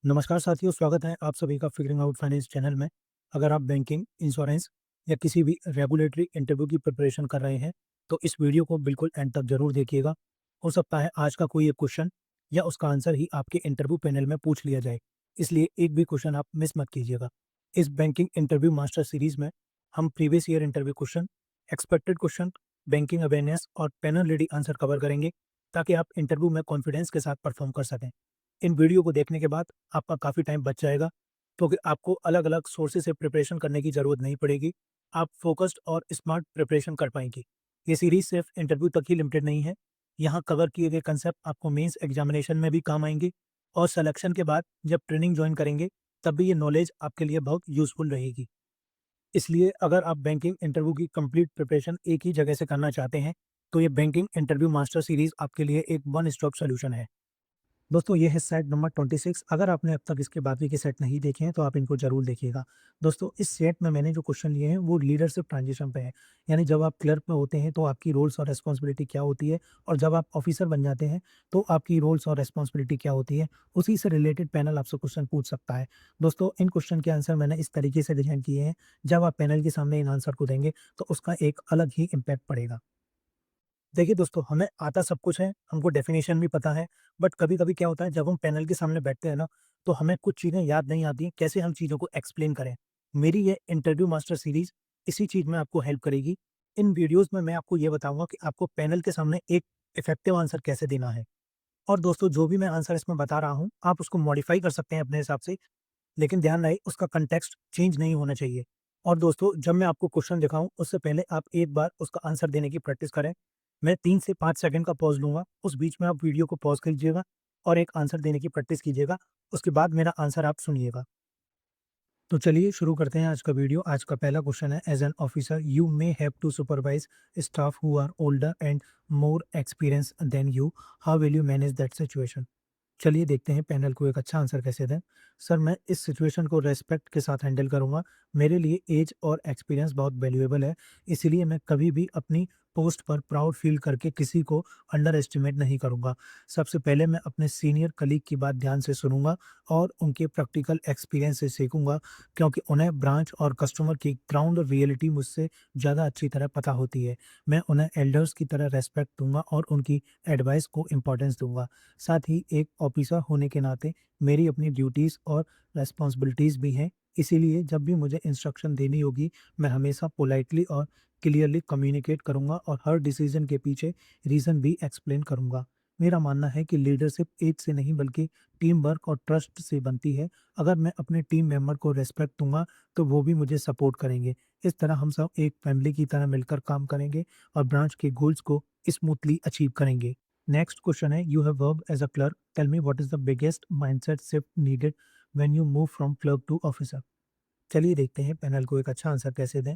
नमस्कार साथियों, स्वागत है आप सभी का फिगरिंग आउट फाइनेंस चैनल में। अगर आप बैंकिंग, इंश्योरेंस या किसी भी रेगुलेटरी इंटरव्यू की प्रिपरेशन कर रहे हैं, तो इस वीडियो को बिल्कुल एंड तक ज़रूर देखिएगा। हो सकता है आज का कोई एक क्वेश्चन या उसका आंसर ही आपके इंटरव्यू पैनल में पूछ लिया जाए, इसलिए एक भी क्वेश्चन आप मिस मत कीजिएगा। इस बैंकिंग इंटरव्यू मास्टर सीरीज़ में हम previous year interview question, expected question, banking awareness और पैनल रेडी आंसर कवर करेंगे, ताकि आप इंटरव्यू में कॉन्फिडेंस के साथ परफॉर्म कर सकें। इन वीडियो को देखने के बाद आपका काफ़ी टाइम बच जाएगा, क्योंकि आपको अलग-अलग सोर्सेज़ से प्रिपरेशन करने की ज़रूरत नहीं पड़ेगी। आप फ़ोकस्ड और स्मार्ट प्रिपरेशन कर पाएँगे। ये सीरीज़ सिर्फ़ इंटरव्यू तक ही लिमिटेड नहीं है। यहाँ कवर किए गए कंसेप्ट आपको मेंस एग्ज़ामिनेशन में भी काम आएँगे, और सिलेक्शन के बाद जब ट्रेनिंग जॉइन करेंगे, तब भी ये नॉलेज आपके लिए बहुत यूज़फुल रहेगी। इसलिए अगर आप बैंकिंग इंटरव्यू की कंप्लीट प्रिपरेशन एक ही जगह से करना चाहते हैं, तो ये बैंकिंग इंटरव्यू मास्टर सीरीज़ आपके लिए एक वन स्टॉप सॉल्यूशन है। दोस्तों, ये है सेट नंबर 26। अगर आपने अब तक इसके बाकी के सेट नहीं देखे हैं, तो आप इनको ज़रूर देखिएगा। दोस्तों, इस सेट में मैंने जो क्वेश्चन लिए हैं, वो लीडरशिप ट्रांजिशन पे है। यानी जब आप क्लर्क में होते हैं, तो आपकी रोल्स और रिस्पॉन्सिबिलिटी क्या होती है, और जब आप ऑफिसर बन जाते हैं, तो आपकी रोल्स और रिस्पॉन्सिबिलिटी क्या होती है। उसी से रिलेटेड पैनल आपसे क्वेश्चन पूछ सकता है। दोस्तों, इन क्वेश्चन के आंसर मैंने इस तरीके से डिज़ाइन किए हैं, जब आप पैनल के सामने इन आंसर को देंगे, तो उसका एक अलग ही इम्पैक्ट पड़ेगा। देखिए दोस्तों, हमें आता सब कुछ है, हमको डेफ़िनेशन भी पता है, बट कभी-कभी क्या होता है, जब हम पैनल के सामने बैठते हैं ना, तो हमें कुछ चीज़ें याद नहीं आती हैं, कैसे हम चीज़ों को एक्सप्लेन करें। मेरी ये इंटरव्यू मास्टर सीरीज़ इसी चीज़ में आपको हेल्प करेगी। इन वीडियोज़ में मैं आपको ये बताऊँगा कि आपको पैनल के सामने एक इफ़ेक्टिव आंसर कैसे देना है। और दोस्तों, जो भी मैं आंसर इसमें बता रहा हूँ, आप उसको मॉडिफ़ाई कर सकते हैं अपने हिसाब से, लेकिन ध्यान रहे उसका कॉन्टेक्स्ट चेंज नहीं होना चाहिए। और दोस्तों, जब मैं आपको क्वेश्चन दिखाऊँ, उससे पहले आप एक बार उसका आंसर देने की प्रैक्टिस करें। मैं 3 से 5 सेकंड का पॉज़ लूँगा, उस बीच में आप वीडियो को पॉज़ कीजिएगा और एक आंसर देने की प्रैक्टिस कीजिएगा। उसके बाद मेरा आंसर आप सुनिएगा। तो चलिए शुरू करते हैं आज का वीडियो। आज का पहला क्वेश्चन है, as an officer you may have to supervise staff who are older and more experienced than you. How will you manage that situation? चलिए देखते हैं पैनल को एक अच्छा आंसर कैसे दें। सर, मैं इस सिचुएशन को रिस्पेक्ट के साथ हैंडल करूँगा। मेरे लिए एज और एक्सपीरियंस बहुत वैल्यूएबल है, इसीलिए मैं कभी भी अपनी पोस्ट पर प्राउड फ़ील करके किसी को अंडर एस्टिमेट नहीं करूँगा। सबसे पहले मैं अपने सीनियर कलीग की बात ध्यान से सुनूँगा और उनके प्रैक्टिकल एक्सपीरियंस से सीखूँगा, क्योंकि उन्हें ब्रांच और कस्टमर की ग्राउंड रियलिटी मुझसे ज़्यादा अच्छी तरह पता होती है। मैं उन्हें एल्डर्स की तरह रिस्पेक्ट दूँगा और उनकी एडवाइस को इम्पोर्टेंस दूँगा। साथ ही एक ऑफिसर होने के नाते मेरी अपनी ड्यूटीज़ और रिस्पॉन्सिबिलिटीज़ भी हैं, इसीलिए जब भी मुझे इंस्ट्रक्शन देनी होगी, मैं हमेशा पोलाइटली और क्लियरली कम्युनिकेट करूँगा और हर डिसीजन के पीछे रीज़न भी एक्सप्लेन करूँगा। मेरा मानना है कि लीडरशिप एज से नहीं, बल्कि टीम वर्क और ट्रस्ट से बनती है। अगर मैं अपने टीम मेंबर को रिस्पेक्ट दूंगा, तो वो भी मुझे सपोर्ट करेंगे। इस तरह हम सब एक फैमिली की तरह मिलकर काम करेंगे और ब्रांच के गोल्स को स्मूथली अचीव करेंगे। नेक्स्ट क्वेश्चन है, you have worked as a clerk, tell me what is the biggest mindset shift needed when you move from clerk to officer? चलिए देखते हैं पैनल को एक अच्छा आंसर कैसे दें।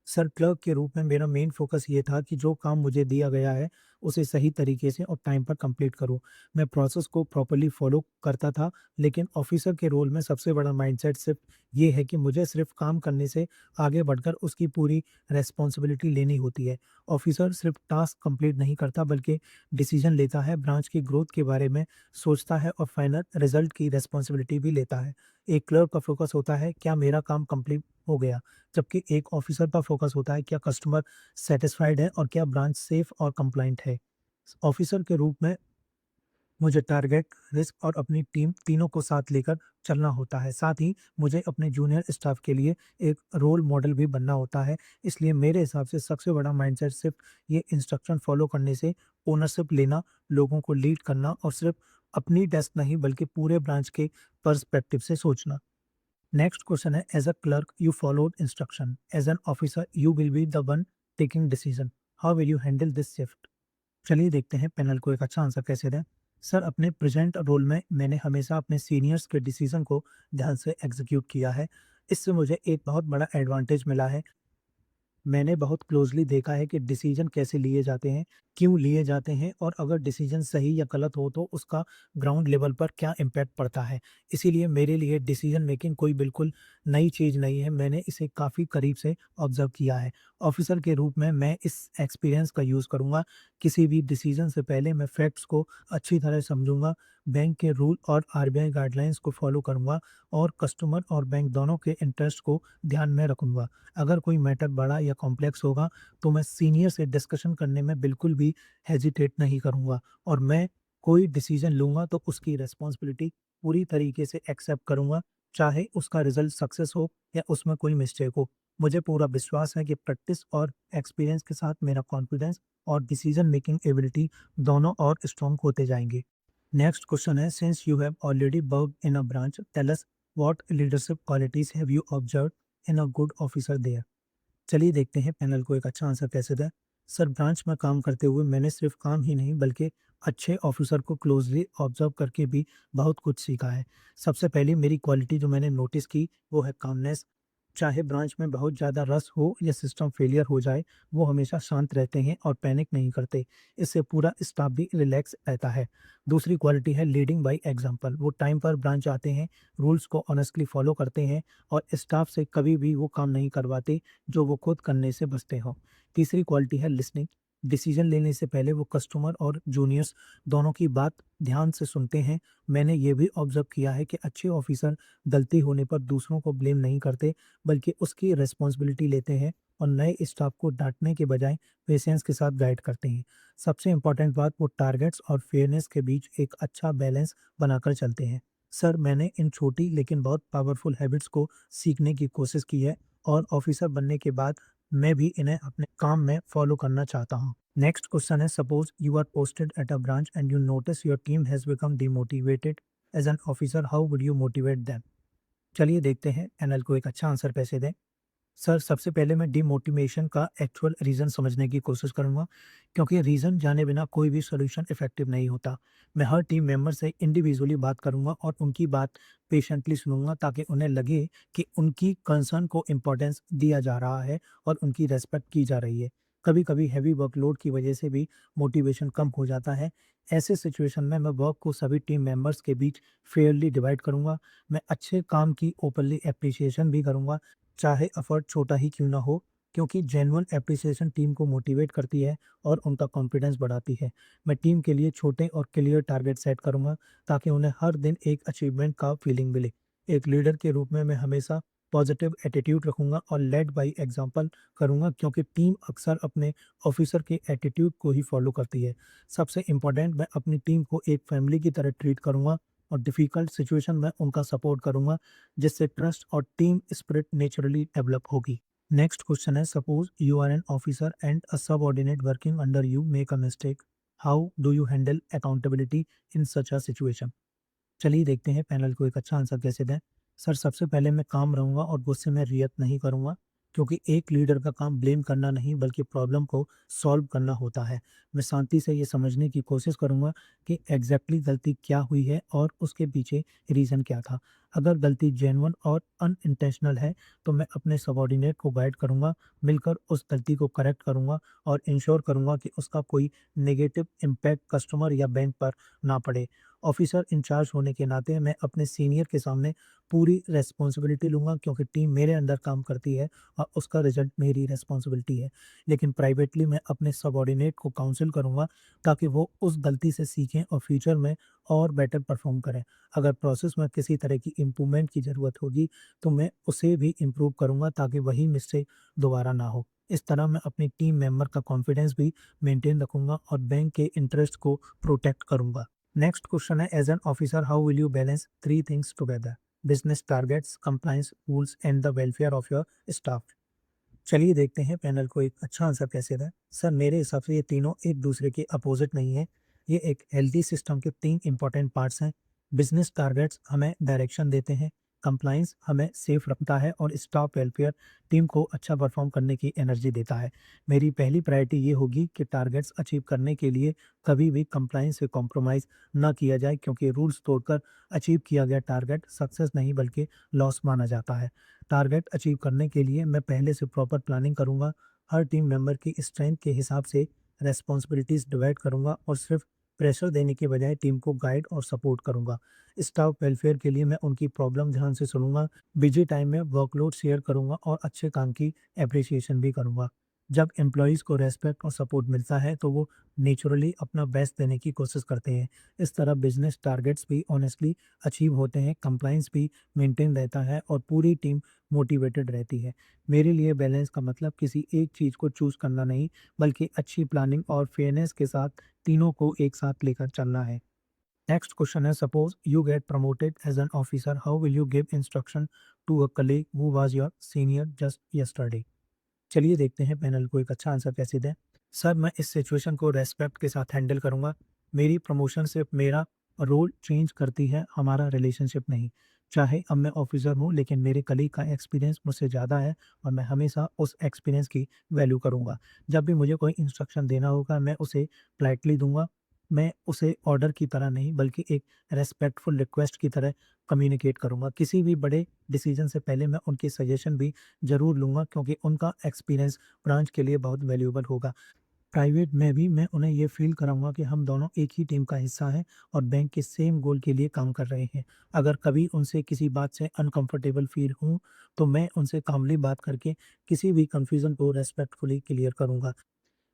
सर, क्लर्क के रूप में मेरा मेन फोकस ये था कि जो काम मुझे दिया गया है, उसे सही तरीके से और टाइम पर कंप्लीट करूँ। मैं प्रोसेस को प्रॉपर्ली फॉलो करता था, लेकिन ऑफिसर के रोल में सबसे बड़ा माइंडसेट शिफ्ट ये है कि मुझे सिर्फ काम करने से आगे बढ़कर उसकी पूरी रिस्पॉन्सिबिलिटी लेनी होती है। ऑफिसर सिर्फ टास्क कंप्लीट नहीं करता, बल्कि डिसीजन लेता है, ब्रांच की ग्रोथ के बारे में सोचता है और फाइनल रिजल्ट की रिस्पॉन्सिबिलिटी भी लेता है। एक क्लर्क का फोकस होता है, क्या मेरा काम कंप्लीट हो गया, जबकि एक ऑफिसर का फोकस होता है, क्या कस्टमर सैटिस्फाइड है और क्या ब्रांच सेफ और कंप्लायंट है। ऑफिसर के रूप में मुझे टारगेट, रिस्क और अपनी टीम तीनों को साथ लेकर चलना होता है। साथ ही मुझे अपने जूनियर स्टाफ के लिए एक रोल मॉडल भी बनना होता है। इसलिए मेरे हिसाब से सबसे बड़ा माइंडसेट सिर्फ ये इंस्ट्रक्शन फॉलो करने से ओनरशिप लेना, लोगों को लीड करना और सिर्फ अपनी डेस्क नहीं, बल्कि पूरे ब्रांच के पर्सपेक्टिव से सोचना। नेक्स्ट क्वेश्चन है, as a clerk you followed instruction, as an officer you will be the one taking decision. How will you handle this shift? चलिए देखते हैं पैनल को एक अच्छा आंसर कैसे दें। सर, अपने प्रेजेंट रोल में मैंने हमेशा अपने सीनियर्स के डिसीजन को ध्यान से एग्जीक्यूट किया है। इससे मुझे एक बहुत बड़ा एडवांटेज मिला है। मैंने बहुत क्लोज़ली देखा है कि डिसीज़न कैसे लिए जाते हैं, क्यों लिए जाते हैं और अगर डिसीज़न सही या गलत हो, तो उसका ग्राउंड लेवल पर क्या इम्पैक्ट पड़ता है। इसीलिए मेरे लिए डिसीज़न मेकिंग कोई बिल्कुल नई चीज़ नहीं है, मैंने इसे काफ़ी करीब से ऑब्ज़र्व किया है। ऑफ़िसर के रूप में मैं इस एक्सपीरियंस का यूज़ करूँगा। किसी भी डिसीज़न से पहले मैं फैक्ट्स को अच्छी तरह समझूँगा, बैंक के रूल और आरबीआई गाइडलाइंस को फॉलो करूँगा और कस्टमर और बैंक दोनों के इंटरेस्ट को ध्यान में रखूँगा। अगर कोई मैटर बड़ा या कॉम्प्लेक्स होगा, तो मैं सीनियर से डिस्कशन करने में बिल्कुल भी हेजिटेट नहीं करूँगा और मैं कोई डिसीज़न लूँगा तो उसकी रिस्पॉन्सिबिलिटी पूरी तरीके से एक्सेप्ट करूँगा, चाहे उसका रिज़ल्ट सक्सेस हो या उसमें कोई मिस्टेक हो। मुझे पूरा विश्वास है कि प्रैक्टिस और एक्सपीरियंस के साथ मेरा कॉन्फिडेंस और डिसीजन मेकिंग एबिलिटी दोनों और स्ट्रॉन्ग होते जाएँगे। नेक्स्ट क्वेश्चन है, since you have already worked in a branch, tell us what leadership qualities have you observed in a good officer there? चलिए देखते हैं पैनल को एक अच्छा आंसर कैसे दें। सर, ब्रांच में काम करते हुए मैंने सिर्फ काम ही नहीं बल्कि अच्छे ऑफिसर को क्लोजली ऑब्जर्व करके भी बहुत कुछ सीखा है। सबसे पहली मेरी क्वालिटी जो मैंने नोटिस की वो है कामनेस। चाहे ब्रांच में बहुत ज़्यादा रश हो या सिस्टम फेलियर हो जाए, वो हमेशा शांत रहते हैं और पैनिक नहीं करते। इससे पूरा स्टाफ भी रिलैक्स रहता है। दूसरी क्वालिटी है लीडिंग बाय एग्जांपल। वो टाइम पर ब्रांच आते हैं, रूल्स को ऑनेस्टली फॉलो करते हैं और स्टाफ से कभी भी वो काम नहीं करवाते जो वो खुद करने से बचते हों। तीसरी क्वालिटी है लिसनिंग। डिसीजन लेने से पहले वो कस्टमर और जूनियर्स दोनों की बात ध्यान से सुनते हैं। मैंने ये भी ऑब्जर्व किया है कि अच्छे ऑफिसर गलती होने पर दूसरों को ब्लेम नहीं करते, बल्कि उसकी रिस्पॉन्सिबिलिटी लेते हैं और नए स्टाफ को डांटने के बजाय पेशेंस के साथ गाइड करते हैं। सबसे इम्पोर्टेंट बात, वो टारगेट्स और फेयरनेस के बीच एक अच्छा बैलेंस बनाकर चलते हैं। सर, मैंने इन छोटी लेकिन बहुत पावरफुल हैबिट्स को सीखने की कोशिश की है और ऑफिसर बनने के बाद मैं भी इन्हें अपने काम में फॉलो करना चाहता हूँ। नेक्स्ट क्वेश्चन है, suppose you are posted at a branch and you notice your team has become demotivated as an officer, how would you motivate them? चलिए देखते हैं एनएल को एक अच्छा आंसर कैसे दें। सर, सबसे पहले मैं डिमोटिवेशन का एक्चुअल रीज़न समझने की कोशिश करूँगा, क्योंकि रीज़न जाने बिना कोई भी सॉल्यूशन इफ़ेक्टिव नहीं होता। मैं हर टीम मेंबर से इंडिविजुअली बात करूँगा और उनकी बात पेशेंटली सुनूँगा ताकि उन्हें लगे कि उनकी कंसर्न को इम्पोर्टेंस दिया जा रहा है और उनकी रिस्पेक्ट की जा रही है। कभी-कभी हेवी वर्कलोड की वजह से भी मोटिवेशन कम हो जाता है। ऐसे सिचुएशन में मैं वर्क को सभी टीम मेंबर्स के बीच फेयरली डिवाइड करूँगा। मैं अच्छे काम की ओपनली एप्रिसिएशन भी करूँगा, चाहे एफर्ट छोटा ही क्यों ना हो, क्योंकि जेन्युइन एप्रिसिएशन टीम को मोटिवेट करती है और उनका कॉन्फिडेंस बढ़ाती है। मैं टीम के लिए छोटे और क्लियर टारगेट सेट करूँगा ताकि उन्हें हर दिन एक अचीवमेंट का फीलिंग मिले। एक लीडर के रूप में मैं हमेशा पॉजिटिव एटीट्यूड रखूँगा और लेड बाय एग्जांपल करूँगा, क्योंकि टीम अक्सर अपने ऑफिसर के एटीट्यूड को ही फॉलो करती है। सबसे इम्पोर्टेंट, मैं अपनी टीम को एक फैमिली की तरह ट्रीट करूँगा और डिफ़िकल्ट सिचुएशन में उनका सपोर्ट करूँगा, जिससे ट्रस्ट और टीम स्पिरिट नेचुरली डेवलप होगी। नेक्स्ट क्वेश्चन है, suppose you are an officer and a subordinate working under you make a mistake, how do you handle accountability in such a situation? चलिए देखते हैं panel को एक अच्छा answer कैसे दें। सर, सबसे पहले मैं काम रहूँगा और गुस्से में रिएक्ट नहीं करूँगा, क्योंकि एक लीडर का काम ब्लेम करना नहीं बल्कि प्रॉब्लम को सॉल्व करना होता है। मैं शांति से ये समझने की कोशिश करूँगा कि एग्जैक्टली गलती क्या हुई है और उसके पीछे रीज़न क्या था। अगर गलती जेन्युइन और अनइंटेंशनल है, तो मैं अपने सबॉर्डिनेट को गाइड करूँगा, मिलकर उस गलती को करेक्ट करूँगा और इंश्योर करूँगा कि उसका कोई नेगेटिव इम्पैक्ट कस्टमर या बैंक पर ना पड़े। ऑफिसर इंचार्ज होने के नाते मैं अपने सीनियर के सामने पूरी रिस्पॉन्सिबिलिटी लूँगा, क्योंकि टीम मेरे अंडर काम करती है और उसका रिजल्ट मेरी रिस्पॉन्सिबिलिटी है। लेकिन प्राइवेटली मैं अपने सबॉर्डिनेट को काउंसिल करूँगा ताकि वो उस गलती से सीखें और फ्यूचर में और बेटर परफॉर्म करें। अगर प्रोसेस में किसी तरह की इम्प्रूवमेंट की ज़रूरत होगी, तो मैं उसे भी इम्प्रूव करूँगा ताकि वही मिस्टेक दोबारा ना हो। इस तरह मैं अपनी टीम मेंबर का कॉन्फिडेंस भी मेंटेन रखूँगा और बैंक के इंटरेस्ट को प्रोटेक्ट करूँगा। नेक्स्ट क्वेश्चन है, as an officer how will you balance three things together, business targets, compliance rules and the welfare of your staff? चलिए देखते हैं पैनल को एक अच्छा आंसर कैसे दें। सर, मेरे हिसाब से ये तीनों एक दूसरे के अपोजिट नहीं है। ये एक हेल्दी सिस्टम के तीन इंपॉर्टेंट पार्ट्स हैं। बिजनेस टारगेट्स हमें डायरेक्शन देते हैं, कंप्लायंस हमें सेफ रखता है और स्टाफ वेलफेयर टीम को अच्छा परफॉर्म करने की एनर्जी देता है। मेरी पहली प्रायोरिटी ये होगी कि टारगेट्स अचीव करने के लिए कभी भी कंप्लायंस से कॉम्प्रोमाइज़ ना किया जाए, क्योंकि रूल्स तोड़कर अचीव किया गया टारगेट सक्सेस नहीं बल्कि लॉस माना जाता है। टारगेट अचीव करने के लिए मैं पहले से प्रॉपर प्लानिंग करूँगा, हर टीम मेंबर की स्ट्रेंथ के हिसाब से रिस्पॉन्सिबिलिटीज़ डिवाइड करूँगा और सिर्फ प्रेशर देने के बजाय टीम को गाइड और सपोर्ट करूँगा। स्टाफ वेलफेयर के लिए मैं उनकी प्रॉब्लम ध्यान से सुनूँगा, बिजी टाइम में वर्कलोड शेयर करूँगा और अच्छे काम की एप्रिसिएशन भी करूँगा। जब एम्प्लॉइज़ को रिस्पेक्ट और सपोर्ट मिलता है तो वो नेचुरली अपना बेस्ट देने की कोशिश करते हैं। इस तरह बिज़नेस टारगेट्स भी ऑनेस्टली अचीव होते हैं, कंप्लायंस भी मेंटेन रहता है और पूरी टीम मोटिवेटेड रहती है। मेरे लिए बैलेंस का मतलब किसी एक चीज़ को चूज़ करना नहीं, बल्कि अच्छी प्लानिंग और फेयरनेस के साथ तीनों को एक साथ लेकर चलना है। नेक्स्ट क्वेश्चन है, suppose you get promoted as an officer, how will you give instruction to a colleague who was your senior just yesterday? चलिए देखते हैं पैनल को एक अच्छा आंसर कैसे दें। सर, मैं इस सिचुएशन को रेस्पेक्ट के साथ हैंडल करूँगा। मेरी प्रमोशन सिर्फ मेरा रोल चेंज करती है, हमारा रिलेशनशिप नहीं। चाहे अब मैं ऑफिसर हूँ, लेकिन मेरे कलीग का एक्सपीरियंस मुझसे ज़्यादा है और मैं हमेशा उस एक्सपीरियंस की वैल्यू करूँगा। जब भी मुझे कोई इंस्ट्रक्शन देना होगा, मैं उसे पोलाइटली दूँगा। मैं उसे ऑर्डर की तरह नहीं, बल्कि एक रिस्पेक्टफुल रिक्वेस्ट की तरह कम्युनिकेट करूँगा। किसी भी बड़े डिसीजन से पहले मैं उनकी सजेशन भी ज़रूर लूँगा, क्योंकि उनका एक्सपीरियंस ब्रांच के लिए बहुत वैल्यूएबल होगा। प्राइवेट में भी मैं उन्हें ये फ़ील कराऊँगा कि हम दोनों एक ही टीम का हिस्सा हैं और बैंक के सेम गोल के लिए काम कर रहे हैं। अगर कभी उनसे किसी बात से अनकंफर्टेबल फ़ील हूँ, तो मैं उनसे कामली बात करके किसी भी कन्फ्यूज़न को रिस्पेक्टफुली क्लियर करूँगा।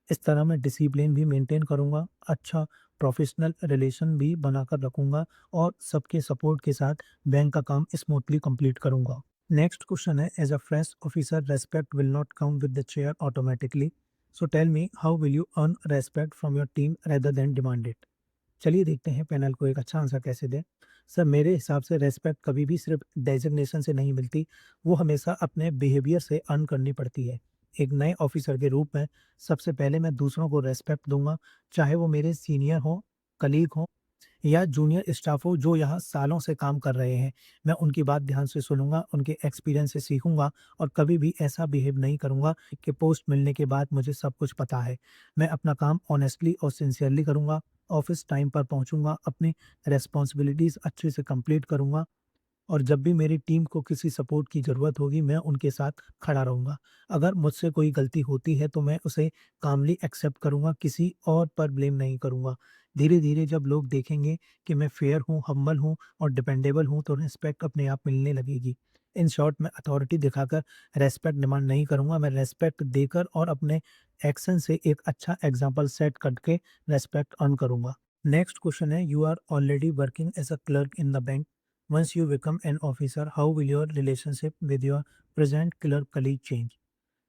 इस तरह मैं डिसिप्लिन भी मेंटेन करूँगा, अच्छा प्रोफ़ेशनल रिलेशन भी बनाकर रखूँगा और सबके सपोर्ट के साथ बैंक का काम स्मूथली कंप्लीट करूँगा। नेक्स्ट क्वेश्चन है, as a fresh officer respect will not come with the chair automatically. So tell me, how will you earn respect from your team rather than demand it? चलिए देखते हैं panel को एक अच्छा answer कैसे दें। Sir, मेरे हिसाब से रिस्पेक्ट कभी भी सिर्फ डेज़िग्नेशन से नहीं मिलती, वो हमेशा अपने बिहेवियर से अर्न करनी पड़ती है। एक नए ऑफिसर के रूप में सबसे पहले मैं दूसरों को रिस्पेक्ट दूँगा, चाहे वो मेरे सीनियर हों, कलीग हों या जूनियर स्टाफ हो जो यहाँ सालों से काम कर रहे हैं। मैं उनकी बात ध्यान से सुनूँगा, उनके एक्सपीरियंस से सीखूँगा और कभी भी ऐसा बिहेव नहीं करूँगा कि पोस्ट मिलने के बाद मुझे सब कुछ पता है। मैं अपना काम ऑनेस्टली और सिंसियरली करूँगा, ऑफ़िस टाइम पर पहुँचूँगा, अपनी रिस्पॉन्सिबिलिटीज़ अच्छे से कंप्लीट करूँगा और जब भी मेरी टीम को किसी सपोर्ट की ज़रूरत होगी, मैं उनके साथ खड़ा रहूँगा। अगर मुझसे कोई गलती होती है, तो मैं उसे कामली एक्सेप्ट करूँगा, किसी और पर ब्लेम नहीं करूँगा। धीरे-धीरे जब लोग देखेंगे कि मैं फेयर हूँ, हम्बल हूँ और डिपेंडेबल हूँ, तो रिस्पेक्ट अपने आप मिलने लगेगी। इन शॉर्ट, मैं अथॉरिटी दिखाकर रिस्पेक्ट डिमांड नहीं करूँगा, मैं रिस्पेक्ट देकर और अपने एक्शन से एक अच्छा एग्ज़ाम्पल सेट करके रिस्पेक्ट अर्न करूँगा। नेक्स्ट क्वेश्चन है, you are already working as a clerk in the bank. Once you become an officer, how will your relationship with your present clerk colleague change?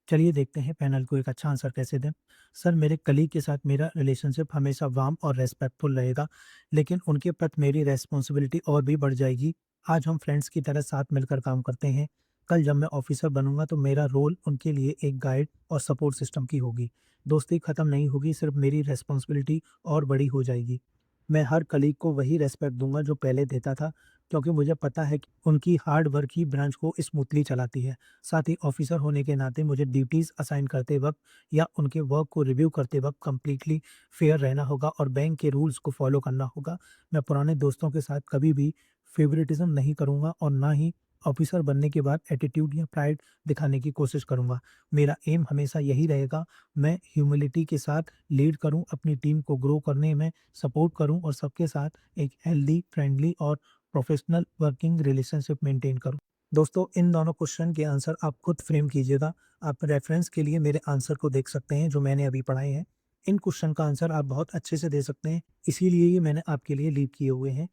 चलिए देखते हैं panel को एक अच्छा answer कैसे दें। सर, मेरे कलीग के साथ मेरा रिलेशनशिप हमेशा वार्म और रेस्पेक्टफुल रहेगा, लेकिन उनके प्रति मेरी रेस्पॉन्सिबिलिटी और भी बढ़ जाएगी। आज हम फ्रेंड्स की तरह साथ मिलकर काम करते हैं। कल जब मैं ऑफिसर बनूंगा, तो मेरा रोल उनके लिए एक गाइड और सपोर्ट सिस्टम की होगी। दोस्ती खत्म नहीं होगी, सिर्फ मेरी रेस्पॉन्सिबिलिटी और बड़ी हो जाएगी। मैं हर कलीग को वही रेस्पेक्ट दूंगा जो पहले देता था, क्योंकि मुझे पता है कि उनकी हार्ड वर्क ही ब्रांच को स्मूथली चलाती है। साथ ही ऑफिसर होने के नाते मुझे ड्यूटीज़ असाइन करते वक़्त या उनके वर्क को रिव्यू करते वक़्त कंप्लीटली फेयर रहना होगा और बैंक के रूल्स को फॉलो करना होगा। मैं पुराने दोस्तों के साथ कभी भी फेवरेटिज़्म नहीं करूँगा और ना ही ऑफिसर बनने के बाद एटीट्यूड या प्राइड दिखाने की कोशिश करूँगा। मेरा एम हमेशा यही रहेगा, मैं ह्यूमिलिटी के साथ लीड करूँ, अपनी टीम को ग्रो करने में सपोर्ट करूँ और सबके साथ एक हेल्दी, फ्रेंडली और प्रोफेशनल वर्किंग रिलेशनशिप मेंटेन करूँ। दोस्तों, इन दोनों क्वेश्चन के आंसर आप खुद फ्रेम कीजिएगा। आप रेफरेंस के लिए मेरे आंसर को देख सकते हैं जो मैंने अभी पढ़ाए हैं। इन क्वेश्चन का आंसर आप बहुत अच्छे से दे सकते हैं, इसीलिए ये मैंने आपके लिए लीव किए हुए हैं।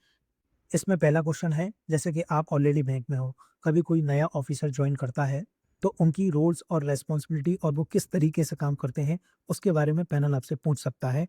इसमें पहला क्वेश्चन है, जैसे कि आप ऑलरेडी बैंक में हो, कभी कोई नया ऑफिसर जॉइन करता है, तो उनकी रोल्स और रिस्पॉन्सिबिलिटी और वो किस तरीके से काम करते हैं, उसके बारे में पैनल आपसे पूछ सकता है।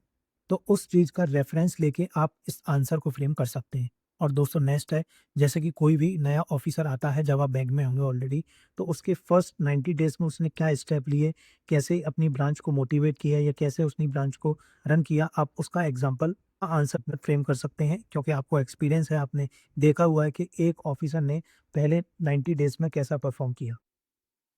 तो उस चीज़ का रेफरेंस लेके आप इस आंसर को फ्रेम कर सकते हैं। और दोस्तों, नेक्स्ट है, जैसे कि कोई भी नया ऑफिसर आता है जब आप बैंक में होंगे ऑलरेडी, तो उसके फर्स्ट 90 डेज़ में उसने क्या स्टेप लिए, कैसे अपनी ब्रांच को मोटिवेट किया या कैसे उसने ब्रांच को रन किया, आप उसका एग्ज़ाम्पल आंसर में फ्रेम कर सकते हैं, क्योंकि आपको एक्सपीरियंस है, आपने देखा हुआ है कि एक ऑफिसर ने पहले 90 डेज़ में कैसा परफ़ॉर्म किया।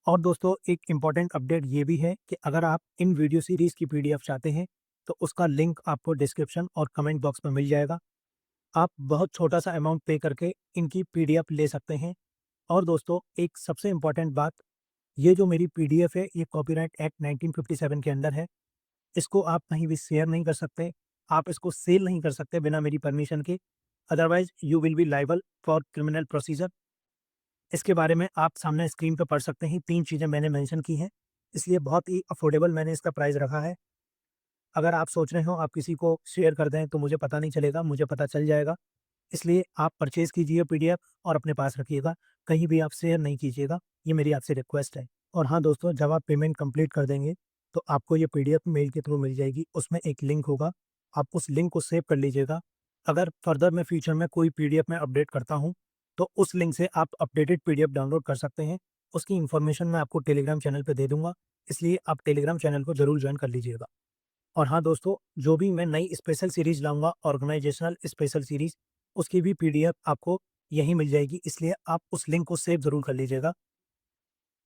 और दोस्तों, एक इम्पोर्टेंट अपडेट ये भी है कि अगर आप इन वीडियो सीरीज़ की पीडीएफ चाहते हैं, तो उसका लिंक आपको डिस्क्रिप्शन और कमेंट बॉक्स में मिल जाएगा। आप बहुत छोटा-सा अमाउंट पे करके इनकी पीडीएफ ले सकते हैं। और दोस्तों, एक सबसे इम्पोर्टेंट बात, ये जो मेरी पीडीएफ है, ये कॉपीराइट एक्ट 1957 के अंडर है। इसको आप कहीं भी शेयर नहीं कर सकते, आप इसको सेल नहीं कर सकते बिना मेरी परमिशन के, otherwise you will B liable for criminal procedure. इसके बारे में आप सामने स्क्रीन पे पढ़ सकते हैं, 3 चीज़ें मैंने मेंशन की हैं। इसलिए बहुत ही अफोर्डेबल मैंने इसका प्राइस रखा है। अगर आप सोच रहे हो आप किसी को शेयर कर दें तो मुझे पता नहीं चलेगा, मुझे पता चल जाएगा। इसलिए आप परचेज़ कीजिए पीडीएफ और अपने पास रखिएगा, कहीं भी आप शेयर नहीं कीजिएगा, ये मेरी आपसे रिक्वेस्ट है। और हाँ दोस्तों, जब आप पेमेंट कंप्लीट कर देंगे, तो आपको ये पीडीएफ मेल के थ्रू मिल जाएगी, उसमें एक लिंक होगा, आप उस लिंक को सेव कर लीजिएगा। अगर फर्दर में फ्यूचर में कोई पीडीएफ मैं अपडेट करता हूँ, तो उस लिंक से आप अपडेटेड पीडीएफ डाउनलोड कर सकते हैं। उसकी इन्फॉर्मेशन मैं आपको टेलीग्राम चैनल पे दे दूँगा, इसलिए आप टेलीग्राम चैनल को ज़रूर जॉइन कर लीजिएगा। और हाँ दोस्तों, जो भी मैं नई स्पेशल सीरीज़ लाऊँगा, ऑर्गेनाइज़ेशनल स्पेशल सीरीज़, उसकी भी पीडीएफ आपको यहीं मिल जाएगी, इसलिए आप उस लिंक को सेव ज़रूर कर लीजिएगा।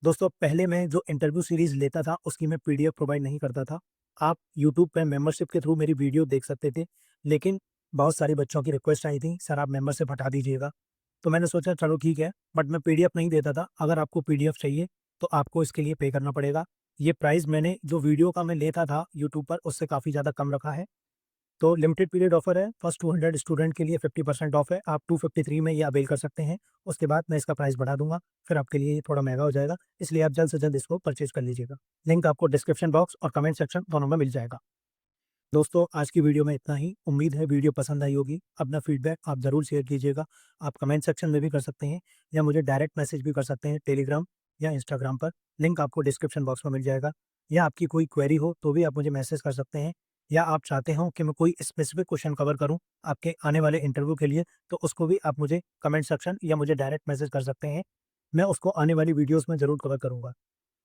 दोस्तों, पहले मैं जो इंटरव्यू सीरीज़ लेता था, उसकी मैं पीडीएफ प्रोवाइड नहीं करता था। आप यूट्यूब पे मेंबरशिप के थ्रू मेरी वीडियो देख सकते थे, लेकिन बहुत सारे बच्चों की रिक्वेस्ट आई थी, "सर, आप मेंबरशिप हटा दीजिएगा।" तो मैंने सोचा चलो ठीक है, बट मैं पीडीएफ नहीं देता था। अगर आपको पीडीएफ चाहिए, तो आपको इसके लिए पे करना पड़ेगा। ये प्राइस मैंने जो वीडियो का मैं लेता था यूट्यूब पर, उससे काफ़ी ज़्यादा कम रखा है। तो लिमिटेड पीरियड ऑफर है, फर्स्ट 200 स्टूडेंट के लिए 50% ऑफ है, आप 253 में ये अवेल कर सकते हैं। उसके बाद मैं इसका प्राइस बढ़ा दूँगा, फिर आपके लिए ये थोड़ा महँगा हो जाएगा, इसलिए आप जल्द से जल्द इसको परचेज़ कर लीजिएगा। लिंक आपको डिस्क्रिप्शन बॉक्स और कमेंट सेक्शन दोनों में मिल जाएगा। दोस्तों, आज की वीडियो में इतना ही, उम्मीद है वीडियो पसंद आई होगी। अपना फीडबैक आप ज़रूर शेयर कीजिएगा, आप कमेंट सेक्शन में भी कर सकते हैं या मुझे डायरेक्ट मैसेज भी कर सकते हैं टेलीग्राम या इंस्टाग्राम पर, लिंक आपको डिस्क्रिप्शन बॉक्स में मिल जाएगा। या आपकी कोई क्वेरी हो तो भी आप मुझे मैसेज कर सकते हैं, या आप चाहते हो कि मैं कोई स्पेसिफिक क्वेश्चन कवर करूँ आपके आने वाले इंटरव्यू के लिए, तो उसको भी आप मुझे कमेंट सेक्शन या मुझे डायरेक्ट मैसेज कर सकते हैं। मैं उसको आने वाली वीडियोज़ में ज़रूर कवर करूँगा।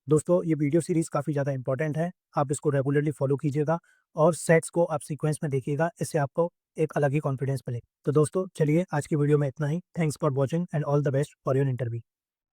दोस्तों, ये वीडियो सीरीज़ काफ़ी ज़्यादा इम्पोर्टेंट है, आप इसको रेगुलरली फॉलो कीजिएगा और सेट्स को आप सीक्वेंस में देखिएगा, इससे आपको एक अलग ही कॉन्फिडेंस मिलेगा। तो दोस्तों, चलिए आज की वीडियो में इतना ही। Thanks for watching and all the best for your interview.